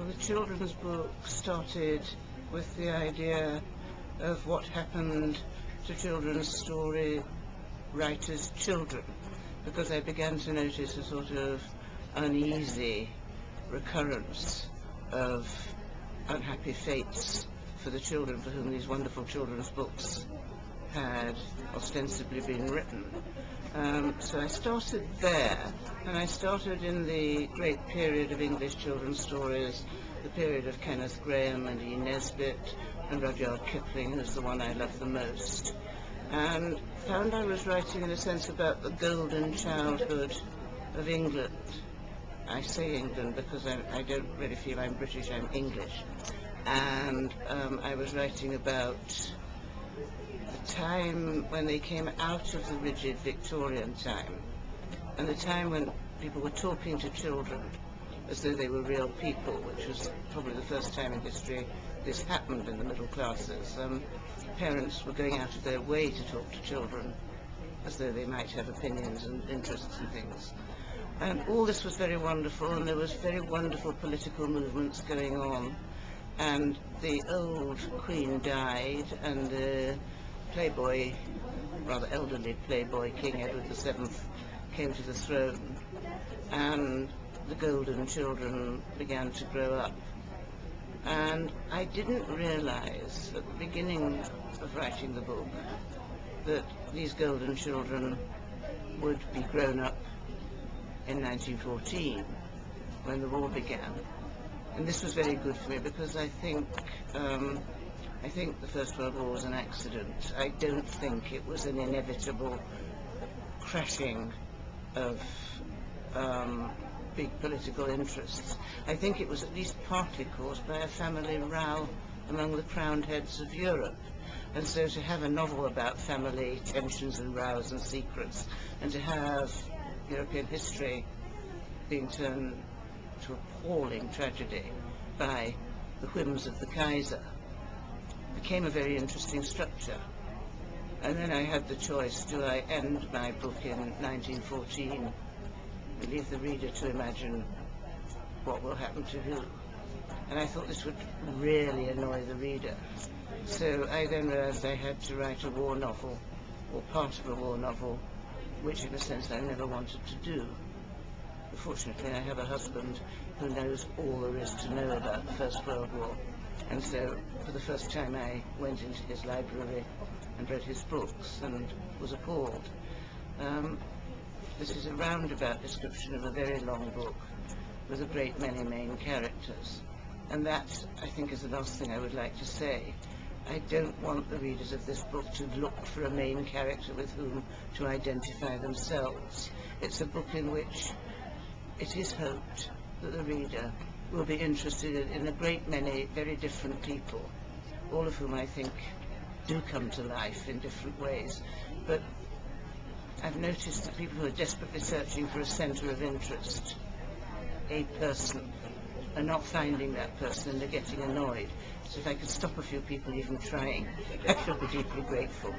The children's book started with the idea of what happened to children's story writers' children, because I began to notice a sort of uneasy recurrence of unhappy fates for the children for whom these wonderful children's books had ostensibly been written. So I started there, and I started in the great period of English children's stories, the period of Kenneth Grahame and E. Nesbit and Rudyard Kipling, who's the one I love the most, and found I was writing in a sense about the golden childhood of England. I say England because I don't really feel I'm British, I'm English. And I was writing about the time when they came out of the rigid Victorian time, and the time when people were talking to children as though they were real people, which was probably the first time in history this happened in the middle classes. Parents were going out of their way to talk to children as though they might have opinions and interests and things. And all this was very wonderful, and there was very wonderful political movements going on. And the old Queen died, and the playboy, rather elderly playboy, King Edward VII, came to the throne, and the golden children began to grow up. And I didn't realize at the beginning of writing the book that these golden children would be grown up in 1914 when the war began. And this was very good for me, because I think the First World War was an accident. I don't think it was an inevitable crashing of big political interests. I think it was at least partly caused by a family row among the crowned heads of Europe. And so to have a novel about family tensions and rows and secrets, and to have European history being turned to appalling tragedy by the whims of the Kaiser, became a very interesting structure. And then I had the choice: do I end my book in 1914 and leave the reader to imagine what will happen to who? And I thought this would really annoy the reader. So I then realized I had to write a war novel, or part of a war novel, which in a sense I never wanted to do. Fortunately, I have a husband who knows all there is to know about the First World War, and so for the first time I went into his library and read his books and was appalled. This is a roundabout description of a very long book with a great many main characters, and that, I think, is the last thing I would like to say. I don't want the readers of this book to look for a main character with whom to identify themselves. It's a book in which it is hoped that the reader will be interested in a great many very different people, all of whom I think do come to life in different ways. But I've noticed that people who are desperately searching for a centre of interest, a person, are not finding that person, and they're getting annoyed. So if I could stop a few people even trying, I feel deeply grateful.